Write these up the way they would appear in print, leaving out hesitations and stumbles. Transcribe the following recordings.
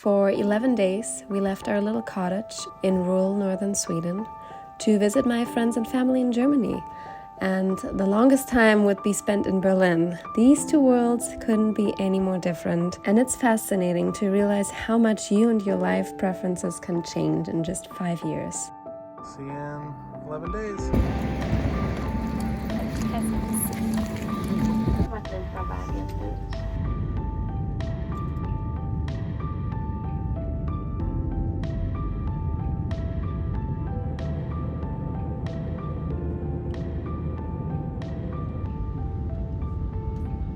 For 11 days, we left our little cottage in rural northern Sweden to visit my friends and family in Germany. And the longest time would be spent in Berlin. These two worlds couldn't be any more different. And it's fascinating to realize how much you and your life preferences can change in just 5 years. See you in 11 days.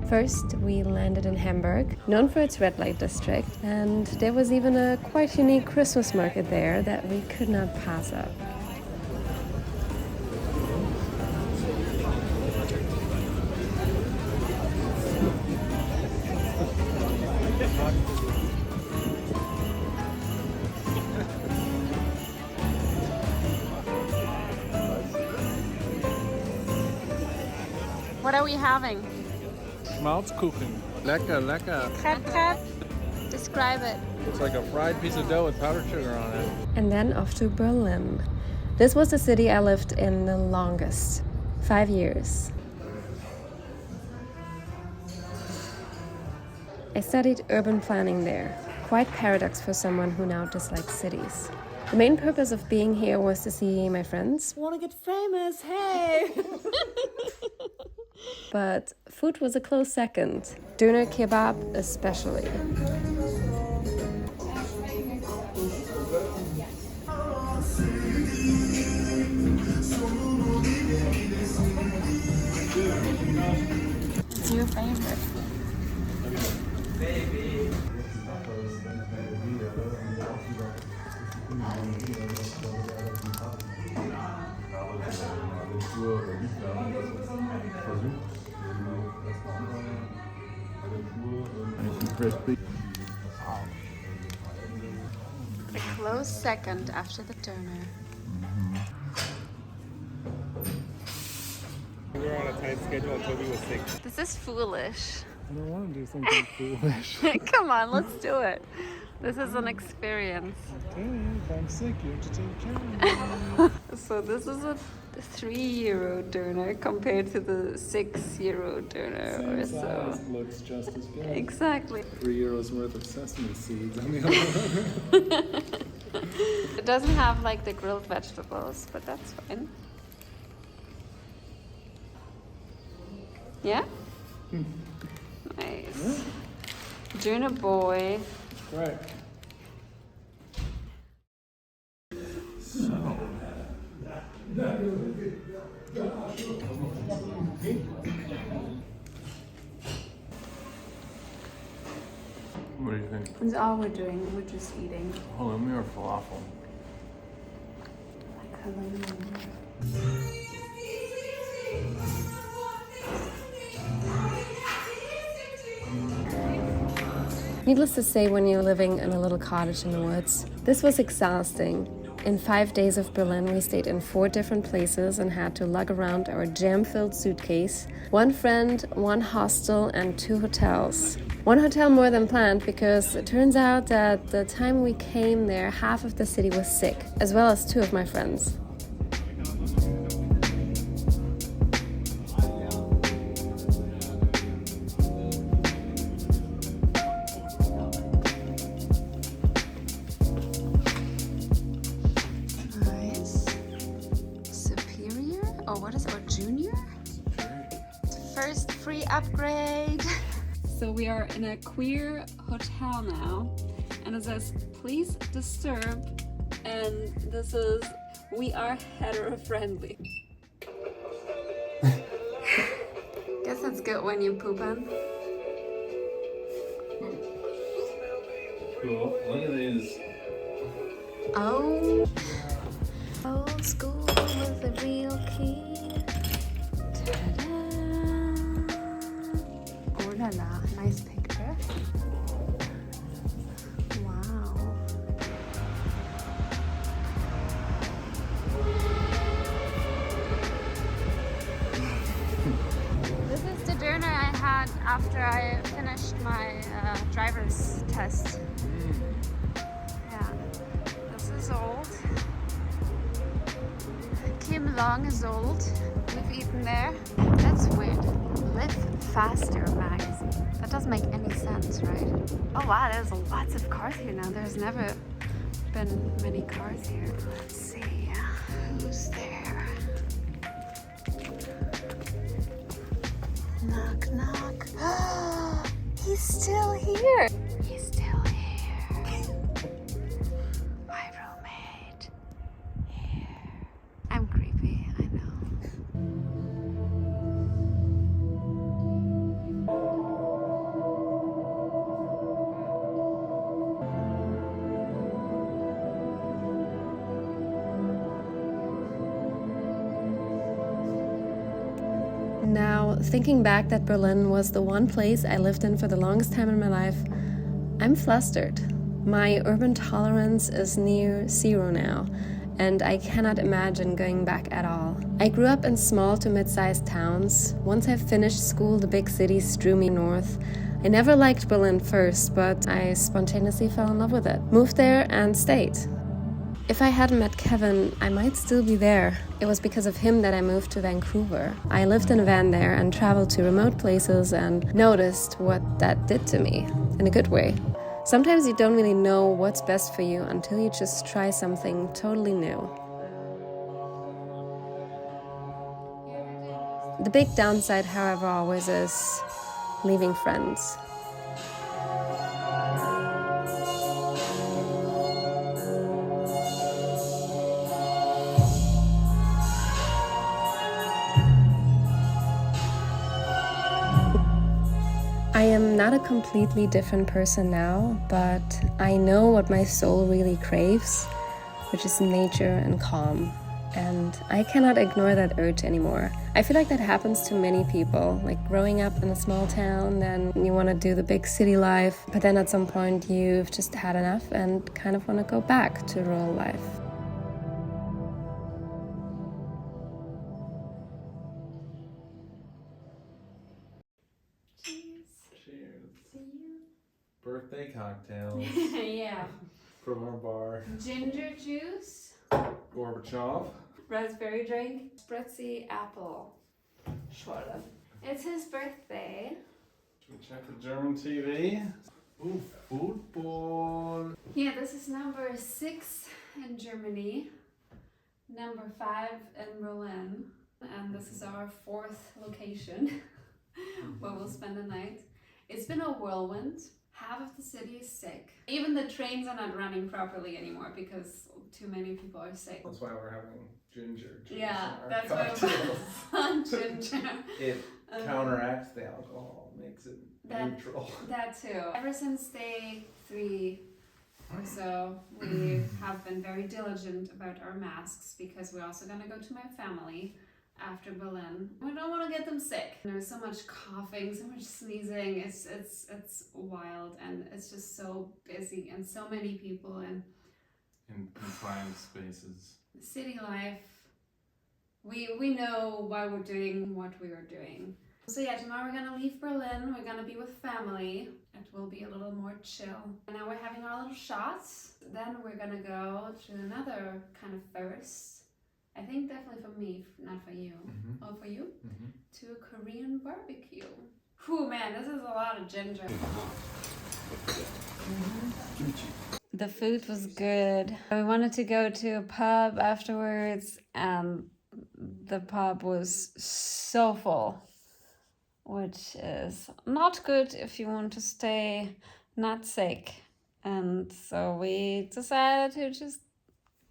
First, we landed in Hamburg, known for its red light district, and there was even a quite unique Christmas market there that we could not pass up. What are we having? Schmalzkuchen. Lecker, lecker. Crepe, crepe. Describe it. It's like a fried piece of dough with powdered sugar on it. And then off to Berlin. This was the city I lived in the longest, 5 years. I studied urban planning there, quite paradox for someone who now dislikes cities. The main purpose of being here was to see my friends. Wanna get famous, hey! But food was a close second, döner kebab especially. What's your favorite? A close second after the döner. We were on a tight schedule and Toby was sick. This is foolish. I don't want to do something foolish. Come on, let's do it. This is an experience. Okay, if I'm sick, you have to take care of me. So this is a €3 döner compared to the €6 döner or so. Size looks just as good. Exactly. €3 worth of sesame seeds on the other. It doesn't have like the grilled vegetables, but that's fine. Yeah? Nice. Döner boy. Right. So. What do you think? That's all we're doing. We're just eating. Halloumi or falafel? Like halloumi. Needless to say, when you're living in a little cottage in the woods, this was exhausting. In 5 days of Berlin, we stayed in 4 different places and had to lug around our jam-filled suitcase, 1 friend, 1 hostel, and 2 hotels. 1 hotel more than planned because it turns out that the time we came there, half of the city was sick, as well as 2 of my friends. First free upgrade. So we are in a queer hotel now, and it says please disturb, and this is we are hetero friendly. Guess it's good when you poop on. Cool. Look at these. Oh. Old school with a real key. Ta-da. Oh la la, nice picture. Wow. This is the döner I had after I finished my driver's test. long is old. We've eaten there. That's weird. Live faster magazine. That doesn't make any sense, right? Oh wow, there's lots of cars here now. There's never been many cars here. Let's see, who's there? Knock, knock. He's still here. He's still here. My roommate. Here. I'm creepy, I know. Now, thinking back that Berlin was the one place I lived in for the longest time in my life, I'm flustered. My urban tolerance is near zero now, and I cannot imagine going back at all. I grew up in small to mid-sized towns. Once I finished school, the big cities drew me north. I never liked Berlin first, but I spontaneously fell in love with it. Moved there and stayed. If I hadn't met Kevin, I might still be there. It was because of him that I moved to Vancouver. I lived in a van there and traveled to remote places and noticed what that did to me, in a good way. Sometimes you don't really know what's best for you until you just try something totally new. The big downside, however, always is leaving friends. I am not a completely different person now, but I know what my soul really craves, which is nature and calm. And I cannot ignore that urge anymore. I feel like that happens to many people, like growing up in a small town, then you want to do the big city life, but then at some point you've just had enough and kind of want to go back to rural life. Birthday cocktails Yeah. from our bar. Ginger juice. Gorbachev. Raspberry drink. Spritzy apple. Schorle. It's his birthday. Should we check the German TV? Ooh, football. Yeah, this is number 6 in Germany. Number 5 in Berlin. And this is our 4th location where we'll spend the night. It's been a whirlwind. Half of the city is sick. Even the trains are not running properly anymore because too many people are sick. That's why we're having ginger juice. Yeah, in our that's cocktails. why we're on ginger. It counteracts the alcohol, makes it neutral. That too. Ever since day 3 or so, we have been very diligent about our masks because we're also going to go to my family after Berlin. We don't want to get them sick. There's so much coughing, so much sneezing. It's wild, and it's just so busy and so many people and In confined spaces. city life. We know why we're doing what we are doing. So yeah, tomorrow we're gonna leave Berlin. We're gonna be with family. It will be a little more chill. And now we're having our little shots. Then we're gonna go to another kind of thirst. I think definitely for me, not for you. Mm-hmm. Oh, for you? Mm-hmm. To a Korean barbecue. Whew, man, this is a lot of ginger. Kimchi. The food was good. We wanted to go to a pub afterwards, and the pub was so full, which is not good if you want to stay not sick. And so we decided to just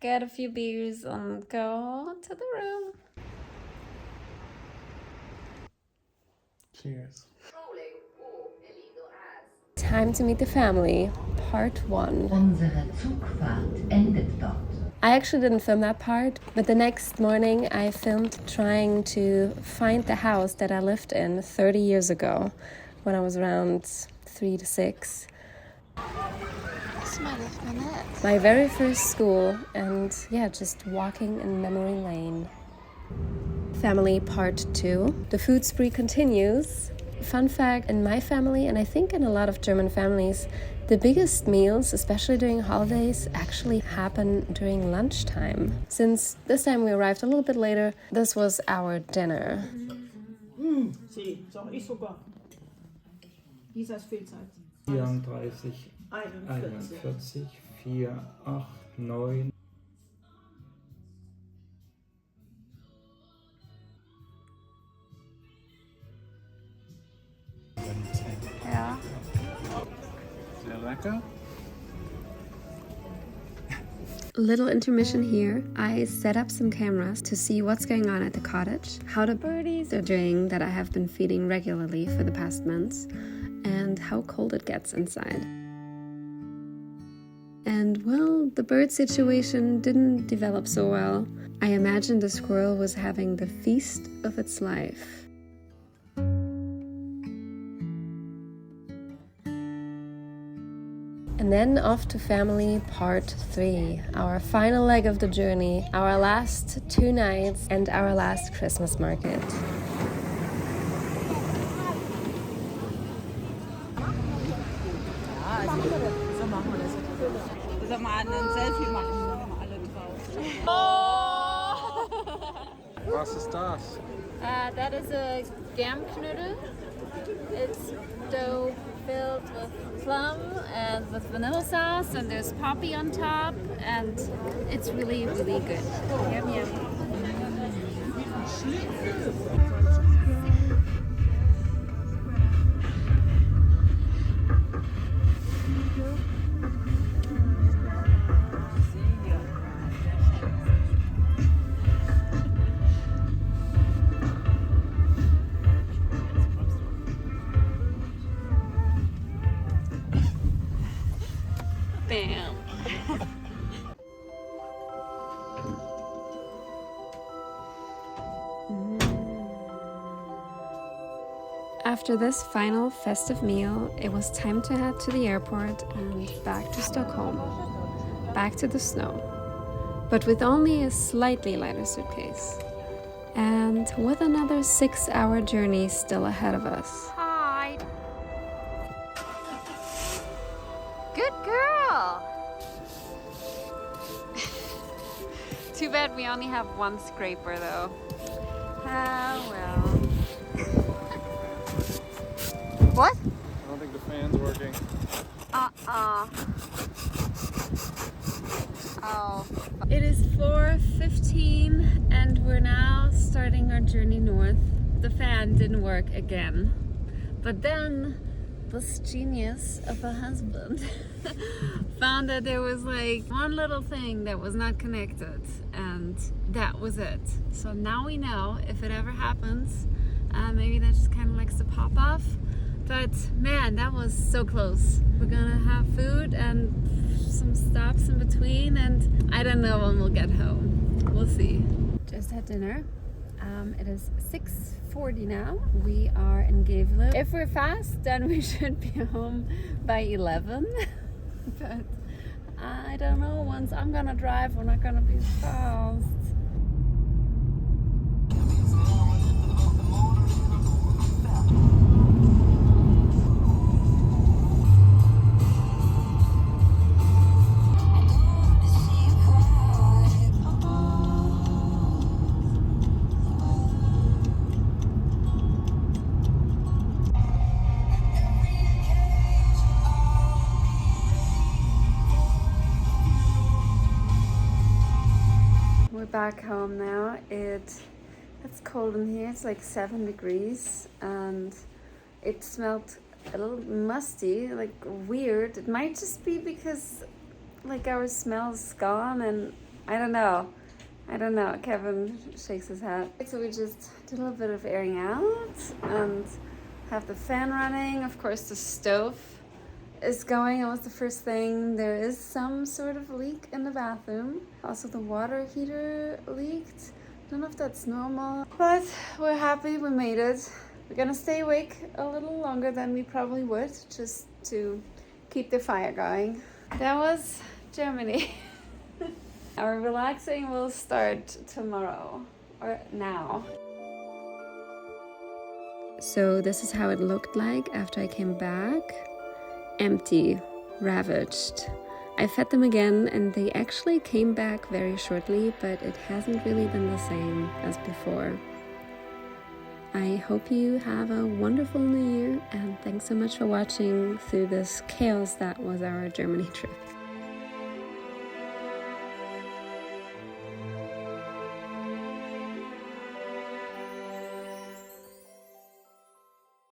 get a few beers and go to the room. Cheers. Time to meet the family, part 1. Unsere Zugfahrt endet dort. I actually didn't film that part, but the next morning I filmed trying to find the house that I lived in 30 years ago when I was around 3 to 6. This might have been it. My very first school, and yeah, just walking in memory lane. Family part 2. The food spree continues. Fun fact, in my family, and I think in a lot of German families, The biggest meals, especially during holidays, actually happen during lunchtime. Since this time we arrived a little bit later, this was our dinner. Sie, so, ich sogar. Lisa ist Fehlzeit. 34, 41, 4, 8, 9. Ja. Sehr lecker. Little intermission here. I set up some cameras to see what's going on at the cottage, how the birdies are doing that I have been feeding regularly for the past months, and how cold it gets inside. And well, the bird situation didn't develop so well. I imagined the squirrel was having the feast of its life. And then off to family part 3, our final leg of the journey, our last 2 nights and our last Christmas market. Soll mal ein Selfie machen, wenn wir alle drauf. Was ist das? That is a Germknödel. It's dough filled with plum and with vanilla sauce, and there's poppy on top, and it's really, really good. Yum, yum. Bam. After this final festive meal, it was time to head to the airport and back to Stockholm, back to the snow, but with only a slightly lighter suitcase, and with another 6-hour journey still ahead of us. Hi. Good girl. Too bad we only have one scraper though. Ah, well. What? I don't think the fan's working. Oh. It is 4:15 and we're now starting our journey north. The fan didn't work again. But then this genius of a husband found that there was like one little thing that was not connected, and that was it. So now we know if it ever happens, maybe that just kind of likes to pop off. But man, that was so close. We're gonna have food and some stops in between, and I don't know when we'll get home. We'll see. Just had dinner. It is 6:40 now. We are in Gävle. If we're fast, then we should be home by 11. But I don't know. Once I'm gonna drive, we're not gonna be fast. Back home now. It's cold in here. It's like 7 degrees and it smelled a little musty, like weird. It might just be because like our smell's gone, and I don't know. Kevin shakes his head. So we just did a little bit of airing out and have the fan running. Of course the stove is going. It was the first thing. There is some sort of leak in the bathroom. Also the water heater leaked. Don't know if that's normal, but we're happy we made it. We're gonna stay awake a little longer than we probably would, just to keep the fire going. That was Germany. Our relaxing will start tomorrow, or now. So this is how it looked like after I came back. Empty. ravaged. I fed them again and they actually came back very shortly, but it hasn't really been the same as before. I hope you have a wonderful new year, and thanks so much for watching through this chaos that was our Germany trip.